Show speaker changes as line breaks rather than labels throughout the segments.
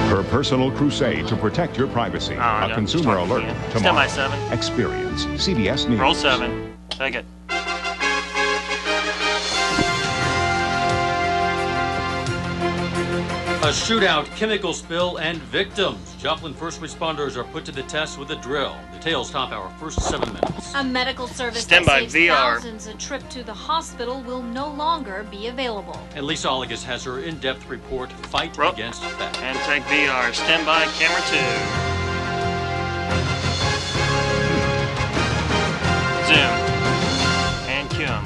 Her personal crusade to protect your privacy. A consumer alert tomorrow.
Stand by 7.
Experience CBS News.
Roll 7. Take it.
A shootout, chemical spill, and victims. Joplin first responders are put to the test with a drill. Details top our first 7 minutes.
A medical service
Stand
that
by
saves
VR.
thousands a trip to the hospital will no longer be available.
And Lisa Oligas has her in-depth report, Fight Against Theft.
And take VR. Stand by camera 2. Zoom. And cue 'em.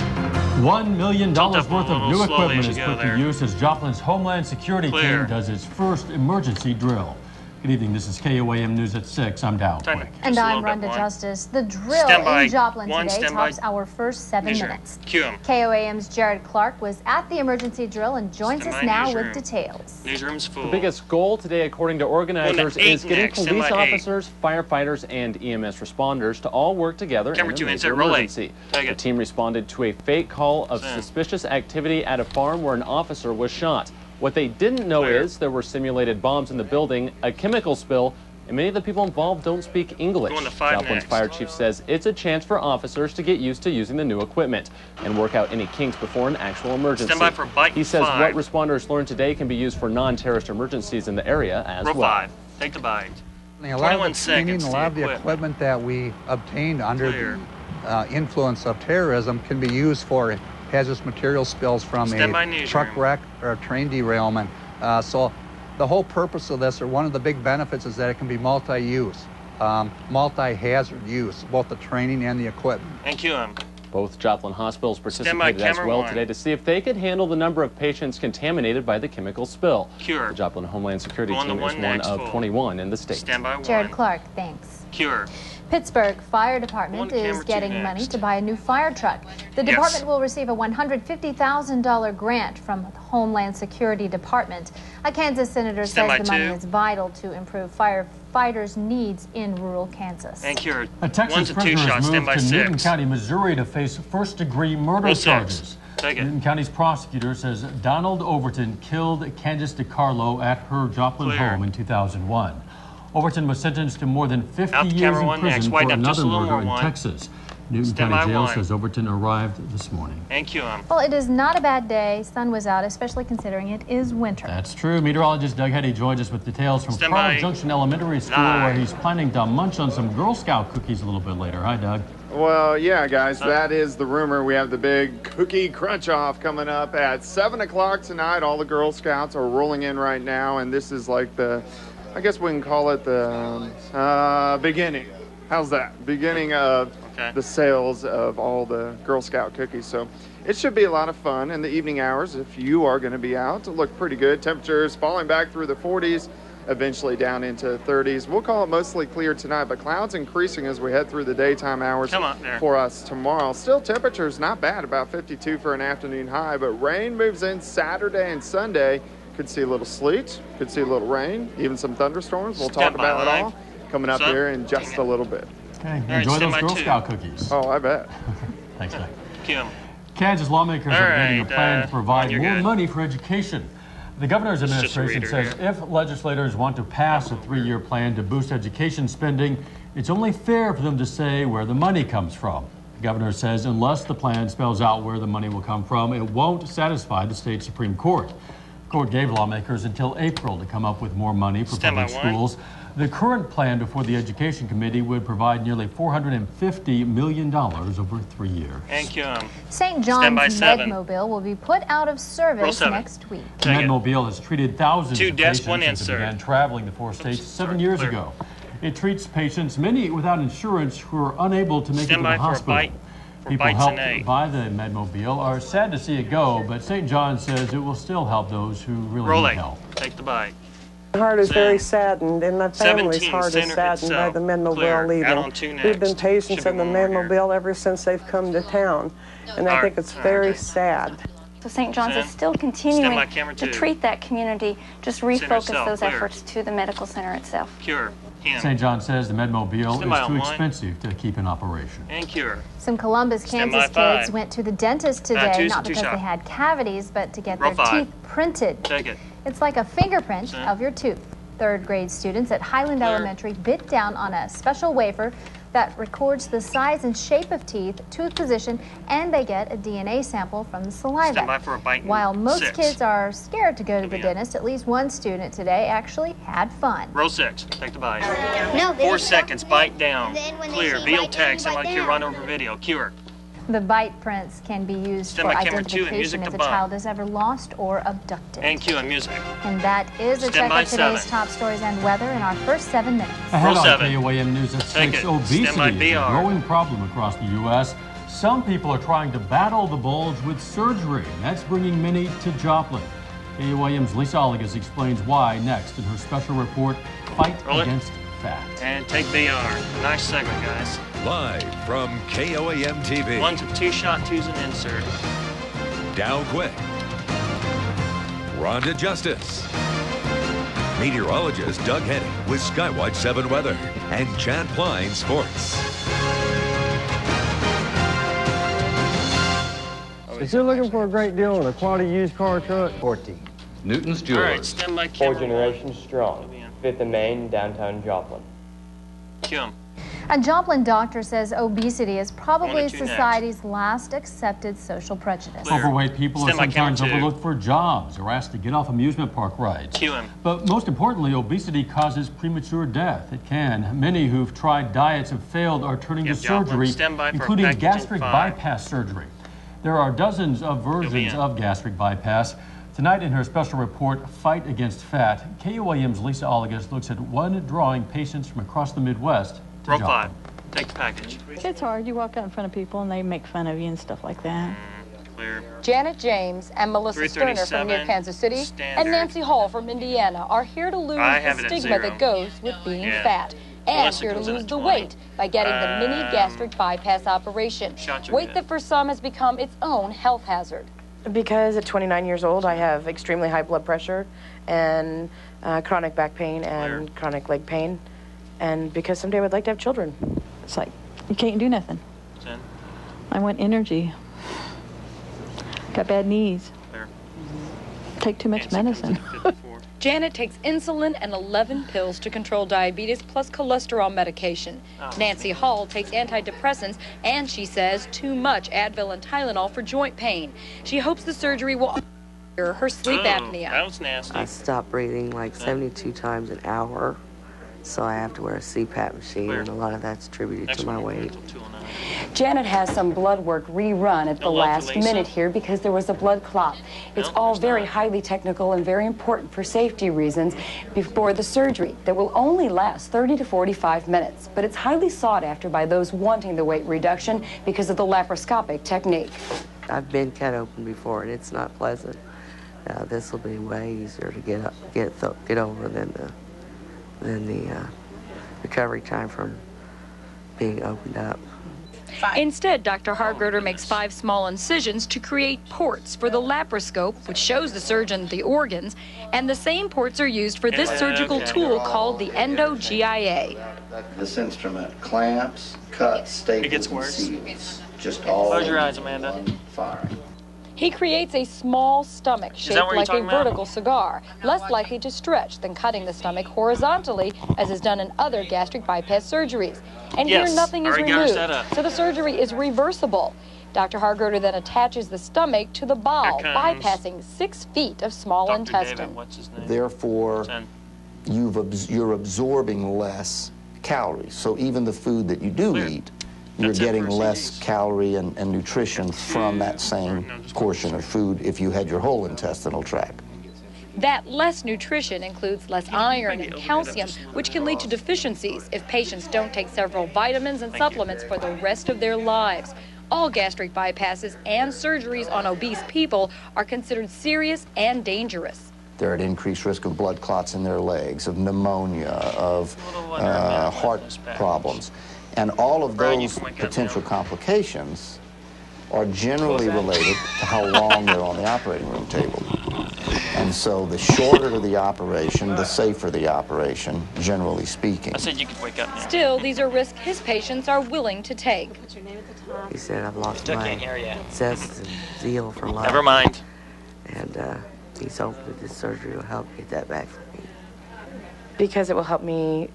$1 million
Tilt up
worth
a
of
little
new
slowly
equipment
as
is
you
put
go there.
to use as Joplin's Homeland Security
Clear.
team does its first emergency drill. Good evening, this is KOAM News at 6. I'm Dow
Tighten
Quick.
it.
And
Just a
I'm
little bit,
Rhonda
one.
Justice. The drill
Stand by
in Joplin
one,
today
stand by
tops our first 7
measure.
minutes.
Cue 'em.
KOAM's Jared Clark was at the emergency drill and joins
Stand
us
by
now
newsroom.
with details.
Newsroom's full.
The biggest goal today, according to organizers,
Going to 8
is getting
next. Stand
police
by 8.
officers, firefighters, and EMS responders to all work together
Camera
in
2
a major
insert, roll 8.
emergency.
Take
The
it.
team responded to a fake call of
Stand.
suspicious activity at a farm where an officer was shot. What they didn't know
Clear.
is there were simulated bombs in the building, a chemical spill, and many of the people involved don't speak English.
Going to 5
Joplin's
next.
fire chief says it's a chance for officers to get used to using the new equipment and work out any kinks before an actual emergency.
Stand by for bite
He says
5.
what responders learned today can be used for non-terrorist emergencies in the area as
Roll
well.
5. Take the bite.
A lot of
21
the training,
seconds
a
to
lot of the
equip.
equipment that we obtained under
Clear.
the influence of terrorism can be used for hazardous material spills from
Stand by
a
newsroom.
truck wreck or a train derailment. So the whole purpose of this, or one of the big benefits, is that it can be multi-use, multi-hazard use, both the training and the equipment.
And cue 'em.
Both Joplin hospitals
Stand by
participated as
camera
well
1.
today to see if they could handle the number of patients contaminated by the chemical spill.
Cure.
The Joplin Homeland Security
Going to
team is
1
one
next,
of
full.
21 in the state.
Stand by 1.
Jared Clark, thanks.
Cure.
Pittsburgh Fire Department
One,
is
camera 2
getting money
next.
to buy a new fire truck. The
Yes.
department will receive a $150,000 grant from the Homeland Security Department. A Kansas senator
Stand
says
by
the money
2.
is vital to improve firefighters' needs in rural Kansas.
And cured.
A
1
Texas
to 2
prisoner
shots.
has
Stand
moved
by
to
6.
Newton County, Missouri to face first-degree murder
Roll 6.
charges.
Take it.
Newton County's prosecutor says Donald Overton killed Candace DiCarlo at her Joplin
Clear.
home in 2001. Overton was sentenced to more than 50
Out to
years
camera
in
1
prison
next.
for
Widen up just
another
a little
murder
more,
in
1.
Texas. Newton
Stand by
County Jail
1.
says Overton arrived this morning.
And cue 'em.
Well, it is not a bad day. Sun was out, especially considering it is winter.
That's true. Meteorologist Doug Heddy joins us with details from
Stand
Carl
by.
Junction Elementary School,
Live.
where he's planning to munch on some Girl Scout cookies a little bit later. Hi, Doug.
Well, yeah, guys, that is the rumor. We have the big cookie crunch-off coming up at 7 o'clock tonight. All the Girl Scouts are rolling in right now, and this is like I guess we can call it the beginning. How's that? Beginning of the sales of all the Girl Scout cookies. So it should be a lot of fun in the evening hours if you are going to be out. It'll look pretty good. Temperatures falling back through the 40s. Eventually down into 30s. We'll call it mostly clear tonight, but clouds increasing as we head through the daytime hours for us tomorrow. Still temperatures not bad, about 52 for an afternoon high, but rain moves in Saturday and Sunday. Could see a little sleet, could see a little rain, even some thunderstorms. We'll talk about it all coming up here in just a little bit.
Okay, enjoy those Girl Scout cookies.
Oh, I bet.
Thanks, Doug.
Cue 'em.
Kansas lawmakers are debating a plan to provide
you're
more
good.
money for education. The governor's
It's just a
administration
reader
says if legislators want to pass a 3-year plan to boost education spending, it's only fair for them to say where the money comes from. The governor says unless the plan spells out where the money will come from, it won't satisfy the state Supreme Court. The court gave lawmakers until April to come up with more money for
Stand by
public
1.
schools. The current plan before the Education Committee would provide nearly $450 million over 3 years.
And cue 'em.
St.
Stand by
John's
7.
Medmobile will be put out of
Roll
service
7.
next week.
The Medmobile has treated thousands
2
of
deaths,
patients
1
since it
insert.
began traveling the 4 states 7 years
Clear.
ago. It treats patients, many without insurance, who are unable to make
Stand
it to
by
the
for a
hospital.
bite. For
People
bites
helped
and 8.
by the Medmobile are sad to see it go, but St. John says it will still help those who really
Roll
need
8.
help.
Take the bite.
My heart is very
Stand.
saddened, and my family's
17,
heart is
center
saddened by
itself.
the Medmobile
Clear.
leaving.
Out on 2
We've been
next.
patients
Should
in
be
the
one more here.
Medmobile ever since they've come to town, and I think it's very sad.
So St. John's is
Stand.
still
Stand
continuing
by camera
to
2.
treat that community, just
Center
refocus
itself,
those
clear.
efforts to the medical center itself.
Cure. Him.
St. John says the Medmobile
Stand by
is
on
too
1.
expensive to keep in operation.
And cure.
Some Columbus,
Stand
Kansas
by
kids
5.
went to the dentist today,
2's
not
a 2
because
shot.
they had cavities, but to get
Roll
their
5.
teeth printed.
Take it.
It's like a fingerprint
Stand.
of your tooth. third grade students at Highland Elementary bit down on a special wafer that records the size and shape of teeth, tooth position, and they get a DNA sample from the saliva.
Stand by for a bite.
While most kids are scared to go to the dentist, at least one student today actually had fun.
Row 6. Take the bite.
No,
4 seconds. Bite down. Clear. Veal text. Sound like you're running over video. Cue her.
The bite prints can be used
Stand
for
by camera 2 and music
identification if
to
a
bump.
child is ever lost or abducted.
And cue and music.
And that is a
Stand
check
by
of today's
7.
top stories and weather in our first 7 minutes.
Ahead
Roll
on
7.
KOAM News at
Take
6,
it.
obesity
Stand by
is a
BR.
growing problem across the U.S. Some people are trying to battle the bulge with surgery. That's bringing many to Joplin. KOAM's Lisa Oligas explains why next in her special report, Fight
Roll it.
Against Fat.
And take BR. Nice segment, guys.
Live from KOAM TV.
1 to 2 shot, 2's an insert.
Dow Quick. Rhonda Justice. Meteorologist Doug Henning with Skywatch 7 Weather. And Chad Pline Sports.
If you're looking for a great deal on a quality used car truck, 14.
Newton's
All
Jewelers.
right, stand by
4
camera.
generations strong. 5th and Main, downtown Joplin.
Cue 'em.
A Joplin doctor says obesity is probably
1 to 2
society's last accepted social prejudice.
Overweight people are
Stand by camera
sometimes
2.
overlooked for jobs or asked to get off amusement park rides.
Cue him.
But most importantly, obesity causes premature death. It can. Many who've tried diets have failed are turning to
Yep, Joplin.
surgery,
Stand by for
including
packaging
gastric
5.
bypass surgery. There are dozens of versions
in.
of gastric bypass. Tonight in her special report, Fight Against Fat, KOAM's Lisa Oligas looks at one drawing patients from across the Midwest to
Row
Joplin.
5. Take the package.
It's hard. You walk out in front of people and they make fun of you and stuff like that.
Clear.
Janet James and Melissa Sterner from near
337,
Kansas City
standard.
and Nancy Hall from Indiana are here to lose
I have
the
it at
stigma
0.
that goes with being
Yeah.
fat. And
Melissa
here to
comes in
lose
at
the
20.
weight by getting the mini gastric bypass operation.
Shot your
Weight
head.
that for some has become its own health hazard.
Because at 29 years old, I have extremely high blood pressure and chronic back pain and chronic leg pain. And because someday I would like to have children.
It's like, you can't do nothing.
10.
I want energy. Got bad knees.
Clear.
Take too much medicine.
54.
Janet takes insulin and 11 pills to control diabetes plus cholesterol medication. Nancy Hall takes antidepressants and she says too much Advil and Tylenol for joint pain. She hopes the surgery will cure her sleep apnea.
That was nasty.
I stop breathing like 72 times an hour, so I have to wear a CPAP machine, and a lot of that's attributed to my weight.
Janet has some blood work rerun at the last minute here because there was a blood clot. It's all very highly technical and very important for safety reasons before the surgery that will only last 30 to 45 minutes. But it's highly sought after by those wanting the weight reduction because of the laparoscopic technique.
I've been cut open before, and it's not pleasant. This will be way easier to get over than the recovery time from being opened up.
Instead, Dr. Hargretter makes 5 small incisions to create ports for the laparoscope, which shows the surgeon the organs, and the same ports are used for this surgical tool called the endo-GIA.
This instrument clamps, cuts, staples, and seals. Just all
Close your eyes, Amanda.
in one firing.
He creates a small stomach
that
shaped
what you're
like a
talking about?
vertical cigar, less likely to stretch than cutting the stomach horizontally, as is done in other gastric bypass surgeries. And
Yes,
here nothing is
already got her
removed,
set up.
so the surgery is reversible. Dr. Hargretter then attaches the stomach to the bowel,
Here comes
bypassing 6 feet of small
Dr.
intestine.
David, what's his name?
Therefore,
10.
you're absorbing less calories. So even the food that you do eat, you're getting less calorie and nutrition from that same portion of food if you had your whole intestinal tract.
That less nutrition includes less iron and calcium, which can lead to deficiencies if patients don't take several vitamins and supplements for the rest of their lives. All gastric bypasses and surgeries on obese people are considered serious and dangerous.
They're at increased risk of blood clots in their legs, of pneumonia, of heart problems. And all of those potential complications are generally related to how long they're on the operating room table. And so the shorter the operation, the safer the operation, generally speaking.
I said you could wake up now.
Still, these are risks his patients are willing to take.
He said I've lost
Still
my
can't hear you.
zest and zeal for life.
Never mind.
And he's hoping that this surgery will help get that back for me.
because it will help me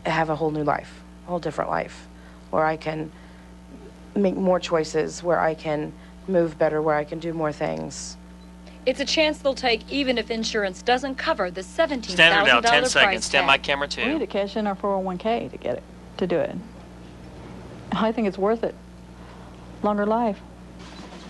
have a whole new life, a whole different life, where I can make more choices, where I can move better, where I can do more things.
It's a chance they'll take even if insurance doesn't cover the $17,000
Standard out, 10
price
seconds. Stand by
tag.
camera
We need
2.
to cash in our 401k to get it, to do it. I think it's worth it. Longer life.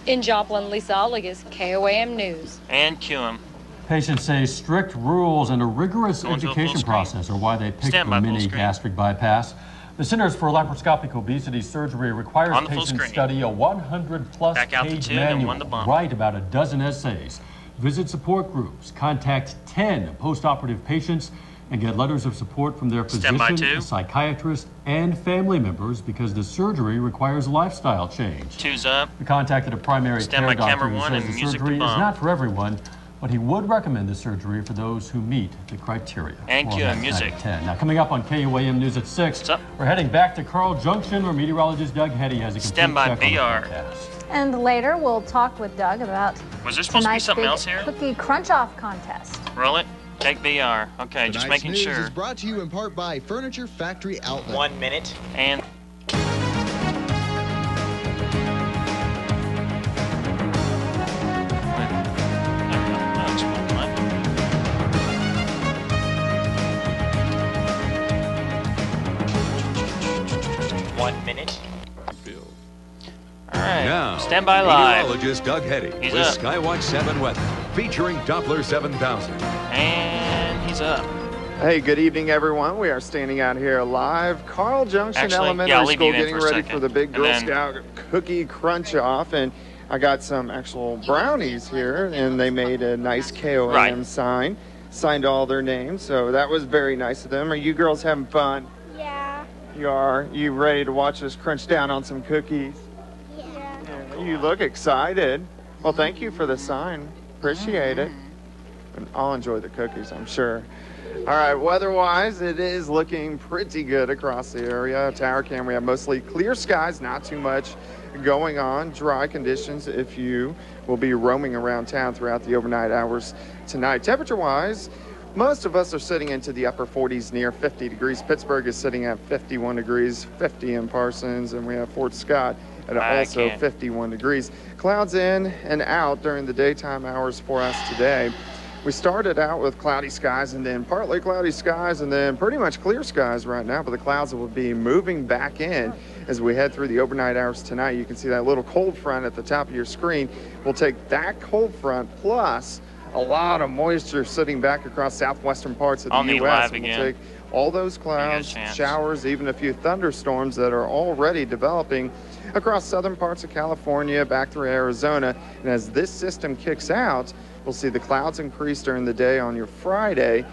In Joplin, Lisa Oligas, KOAM News.
And cue him.
Patients say strict rules and a rigorous
Going to a full
education
screen.
process are why they picked
Stand
the
by full
mini
screen.
gastric bypass. The Centers for Laparoscopic Obesity Surgery requires
On the full
patients
screen.
study a 100-plus
Back out to
page
2 and 1
manual,
to bump.
write about a dozen essays, visit support groups, contact 10 post-operative patients, and get letters of support from their
Stand by
physician,
2.
a psychiatrist, and family members because the surgery requires lifestyle change.
2's up.
We contacted a primary
Stand
care
by
doctor
camera
who
1
says
and
the
music to
surgery is
bump.
not for everyone, but he would recommend the surgery for those who meet the criteria.
And
More
cue
on
him,
that
music.
at 10. Now, coming up on KUAM News at 6, we're heading back to Carl Junction where meteorologist Doug Hetty has a complete
Stand by
check on the
BR.
forecast.
And later, we'll talk with Doug about
Was there supposed to be
tonight's
something
big
else here?
cookie crunch-off contest.
Roll it. Take BR. Okay, just
Tonight's
making
news
sure.
is brought to you in part by Furniture Factory Outlet.
1 minute. And
Now,
stand by live.
meteorologist Doug Hetty
He's
with
up.
Skywatch 7 weather, featuring Doppler 7000.
And he's up.
Hey, good evening, everyone. We are standing out here live, Carl Junction
Actually,
Elementary
yeah, I'll leave
School,
you in
getting
for a
ready
second.
for the big
And
Girl
then-
Scout cookie crunch off, and I got some actual brownies here, and they made a nice KOAM
Right.
sign, signed all their names, so that was very nice of them. Are you girls having fun?
Yeah.
You are. You ready to watch us crunch down on some cookies?
Yeah.
You look excited. Well, thank you for the sign. Appreciate it. And I'll enjoy the cookies, I'm sure. All right, weather-wise, it is looking pretty good across the area. Tower Cam, we have mostly clear skies, not too much going on. Dry conditions if you will be roaming around town throughout the overnight hours tonight. Temperature-wise, most of us are sitting into the upper 40s, near 50 degrees. Pittsburgh is sitting at 51 degrees, 50 in Parsons, and we have Fort Scott at also 51 degrees. Clouds in and out during the daytime hours for us today. We started out with cloudy skies and then partly cloudy skies and then pretty much clear skies right now, but the clouds will be moving back in as we head through the overnight hours tonight. You can see that little cold front at the top of your screen. We'll take that cold front plus a lot of moisture sitting back across southwestern parts of the
On the
U.S.
live
And we'll
again.
take all those clouds, showers, even a few thunderstorms that are already developing across southern parts of California, back through Arizona. And as this system kicks out, we'll see the clouds increase during the day on your Friday,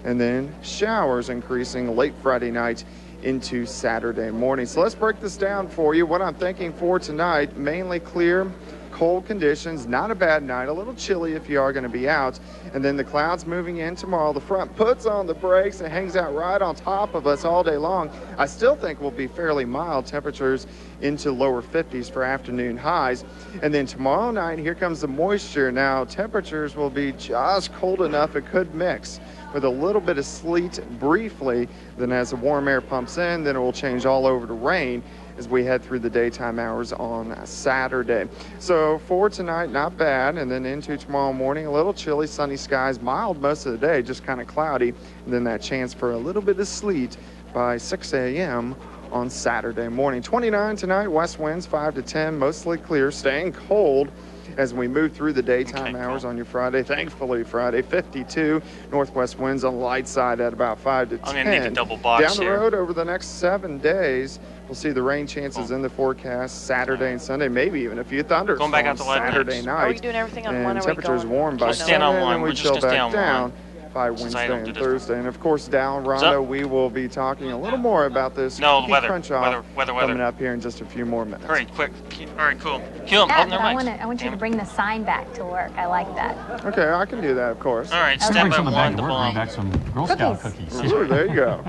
and then showers increasing late Friday night into Saturday morning. So let's break this down for you. What I'm thinking for tonight, mainly clear, cold conditions, not a bad night, a little chilly if you are going to be out. And then the clouds moving in tomorrow. The front puts on the brakes and hangs out right on top of us all day long. I still think we'll be fairly mild temperatures into lower 50s for afternoon highs. And then tomorrow night, here comes the moisture. Now, temperatures will be just cold enough it could mix with a little bit of sleet briefly. Then as the warm air pumps in, then it will change all over to rain as we head through the daytime hours on Saturday. So for tonight, not bad. And then into tomorrow morning, a little chilly, sunny skies, mild most of the day, just kind of cloudy. And then that chance for a little bit of sleet by 6 a.m. on Saturday morning. 29 tonight, west winds 5 to 10, mostly clear, staying cold as we move through the daytime hours on your Friday. Thankfully, Friday, 52. Northwest winds on the light side at about 5 to 10.
I'm going to need a double box
Down the
here.
road over the next 7 days, we'll see the rain chances in the forecast Saturday and Sunday, maybe even a few thunderstorms
Going back out the light
Saturday
next.
night.
Are we doing everything on
and
one, or are we
temperatures
going-
warm by
We'll stand on
7,
one.
and
We're
we
just
chill
gonna stay
back
on
down
one.
by
Since I
Wednesday
don't
and
do this.
Thursday. And of course, down Rondo, we will be talking a little more about this
No,
cookie
weather,
crunch off
weather.
coming up here in just a few more minutes.
Hurry, quick. All right, cool. Kill him.
Yeah,
Oh, never
but
mind.
I want you to bring the sign back to work. I like that.
Okay, I can do that, of course.
All right,
Bring
stand by
something back
one
to
to
work, bring
bomb.
back some Girl Scout cookies.
Ooh, there you go.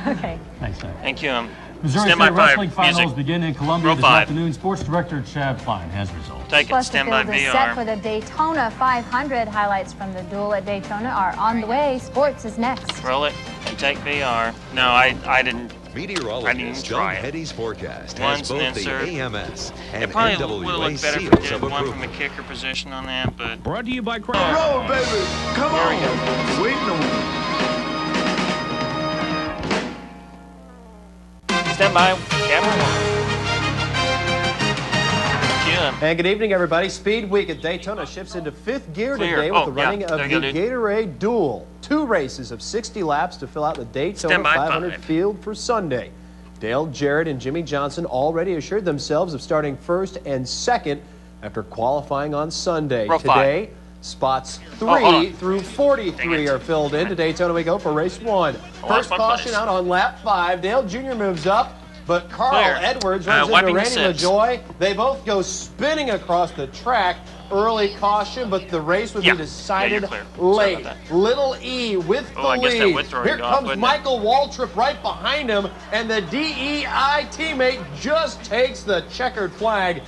Okay.
Thanks, Doug.
Thank you.
Missouri
Stand by
State
five.
Wrestling Finals
Music.
begin in Columbia
Row
this
5.
afternoon. Sports Director Chad Klein has results.
Take it.
Plus,
Stand
the
by
field is set for
VR.
the Daytona 500. Highlights from the duel at Daytona are on the way. Sports is next.
Roll it. take VR. No, I didn't.
Meteorologist Doug Heddy's forecast
One's
has both
insert.
the AMS
It
and
probably would have
NWA
looked better if we
seals
did
of
one
approval.
from the kicker position on that, but...
Brought to you by
Roll,
baby!
Come on! Here we go.
Waiting on
Stand by. Camera one.
And good evening, everybody. Speed Week at Daytona shifts into fifth gear
Clear.
today with
Oh,
the running
yeah.
of
There
the
you go, dude.
Gatorade Duel. 2 races of 60 laps to fill out the Daytona
Stand by
500
5.
field for Sunday. Dale Jarrett and Jimmy Johnson already assured themselves of starting first and second after qualifying on Sunday.
Row 5.
Today, spots 3
hold on.
through 43 are filled in. To Daytona we go for race 1. First
my
caution
place.
out on lap 5. Dale Jr. moves up, but Carl
Clear.
Edwards runs into
Wiping the
Randy
six.
LaJoy. They both go spinning across the track. Early caution, but the race would be decided
you're clear. Sorry
late.
about
Little E with the
I guess that
lead.
would throw
Here
you off,
comes
wouldn't it?
Michael Waltrip right behind him, and the DEI teammate just takes the checkered flag.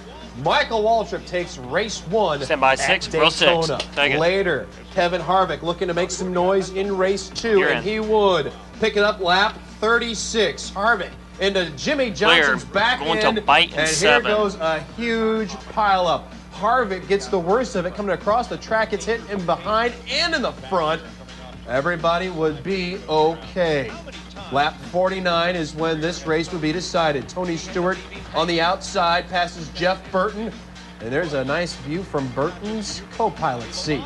Michael Waltrip takes race 1
Stand by
at
6, row 6.
Daytona.
Take it.
Later, Kevin Harvick looking to make some noise in race 2,
You're
and
in.
he would. Picking up lap 36. Harvick into Jimmy Johnson's back
Going to
end,
bite in
and
7.
here goes a huge pileup. Harvick gets the worst of it coming across the track. It's hit in behind and in the front. Everybody would be okay. Lap 49 is when this race would be decided. Tony Stewart on the outside passes Jeff Burton, and there's a nice view from Burton's co-pilot seat.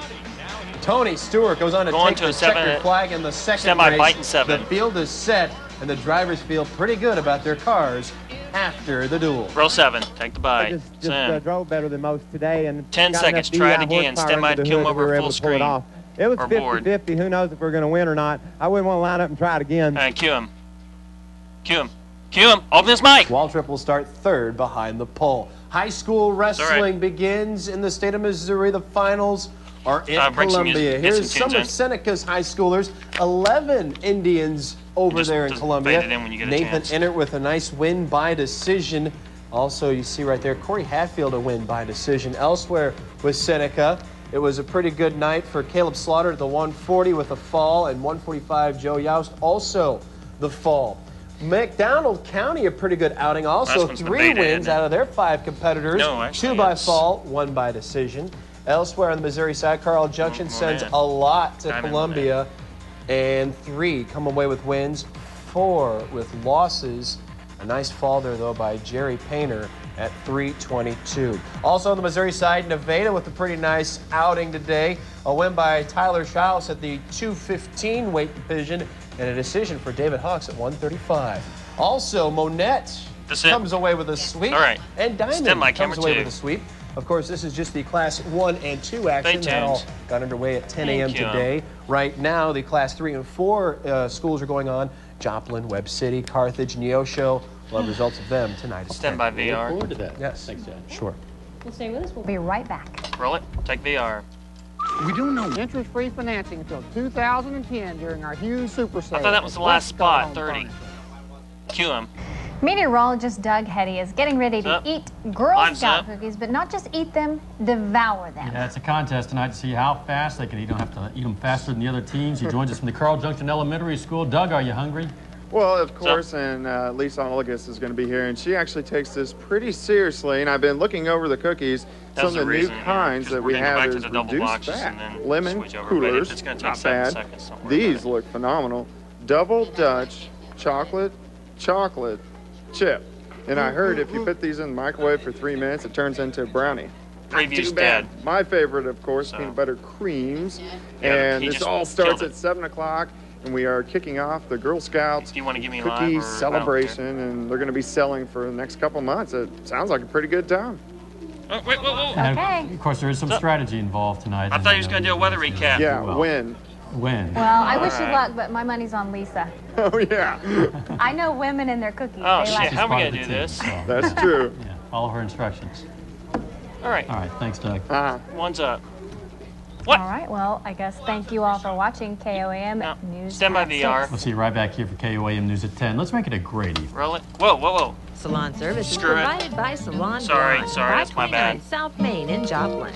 Tony Stewart goes on to
Going
take
to
the
a 7.
checkered flag in the second
Stand by,
race.
bite in 7.
The field is set, and the drivers feel pretty good about their cars after the duel.
Row 7. Take the bite.
Just drove better than most today. And
10
got
seconds.
enough
Try it
DI
again.
horsepower
Stand by
under
to
the
come
hood that we
over
were
full
able to pull it
screen.
off. It was
Or board.
50-50. Who knows if we're going to win or not. I wouldn't want to line up and try it again.
All right, cue him. Cue him. Cue him. Open his mic.
Waltrip will start third behind the pole. High school wrestling begins in the state of Missouri. The finals are in
bring some
Columbia.
music, get
Here's
some
some
tunes
of
in.
Seneca's high schoolers. 11 Indians over there in Columbia.
fade it in when you get a
Nathan
chance.
Ennert with a nice win by decision. Also, you see right there, Corey Hatfield a win by decision. Elsewhere with Seneca, it was a pretty good night for Caleb Slaughter at the 140 with a fall, and 145 Joe Youst also the fall. McDonald County, a pretty good outing. Also,
Last one's
3
beta,
wins
isn't it?
out of their 5 competitors.
No, actually,
2 by
it's-
fall, 1 by decision. Elsewhere on the Missouri side, Carl Junction sends
Monet.
a lot to
Diamond
Columbia, and 3 come away with wins, 4 with losses. A nice fall there, though, by Jerry Painter at 322. Also on the Missouri side, Nevada with a pretty nice outing today. A win by Tyler Schiles at the 215 weight division, and a decision for David Hawks at 135. Also, Monette
That's it.
comes away with a sweep,
All right.
and Diamond
Stand by,
comes
camera
away
2.
with a sweep. Of course, this is just the Class 1 and 2 action.
Stay
That all
tuned.
got underway at 10 a.m.
Thank you.
today. Right now, the Class 3 and 4 schools are going on. Joplin, Webb City, Carthage, Neosho. We'll have results of them tonight. at
Stand
10.
by
We look
VR.
forward to that.
Yes.
Thanks, Dad.
Sure.
Well, stay with us. We'll be right back.
Roll it. Take VR.
We don't know interest-free financing until 2010 during our huge super sale.
I thought that was the last spot. 30. Cue him.
Meteorologist Doug Heddy is getting ready to
Up.
eat Girl
Time's
Scout
up.
cookies, but not just eat them, devour them.
Yeah, it's a contest tonight to see how fast they can eat. You don't have to eat them faster than the other teams. He joins us from the Carl Junction Elementary School. Doug, are you hungry?
Well, of course, and Lisa Olagus is going to be here, and she actually takes this pretty seriously. And I've been looking over the cookies.
That
Some
was
of the
the
new
reason, yeah,
kinds
'cause
that
we're
we
gonna go
have
back to
is
the double
reduced
boxes
fat,
and then
lemon
switch over, but
coolers,
it's gonna take
not
7
bad.
seconds, don't worry
These look phenomenal. Double Dutch chocolate chip. And I heard if you put these in the microwave for 3 minutes, it turns into a brownie.
Previous
Too bad.
dad.
My favorite, of course, peanut butter creams.
Yeah,
And
he
this
just
all starts
killed
at 7 o'clock, and we are kicking off the Girl Scouts
Do you want to give me
cookie
live or
celebration, and they're going to be selling for the next couple months. It sounds like a pretty good time.
Oh, wait, whoa.
And
Okay.
of course, there is some strategy involved tonight.
I thought he was going to do a weather recap.
Yeah,
Well.
win.
Win.
Well, I wish you
Alright.
luck, but my money's on Lisa.
Oh, yeah.
I know women and their cookies.
Oh,
they
shit.
like
How are we
Part
going
of
to
the
do
team,
this?
so,
That's
yeah.
true.
Yeah, follow her instructions.
All right.
All right, thanks, Doug.
One's up.
All right, well, I guess thank you all for watching KOAM News.
Stand by
at
VR.
6.
We'll see you right back here for KOAM News at 10. Let's make it a great evening.
Roll it. Whoa.
Salon service is
Screw it.
provided by Salon
Sorry,
Blonde,
that's my bad.
529 South Main in Joplin.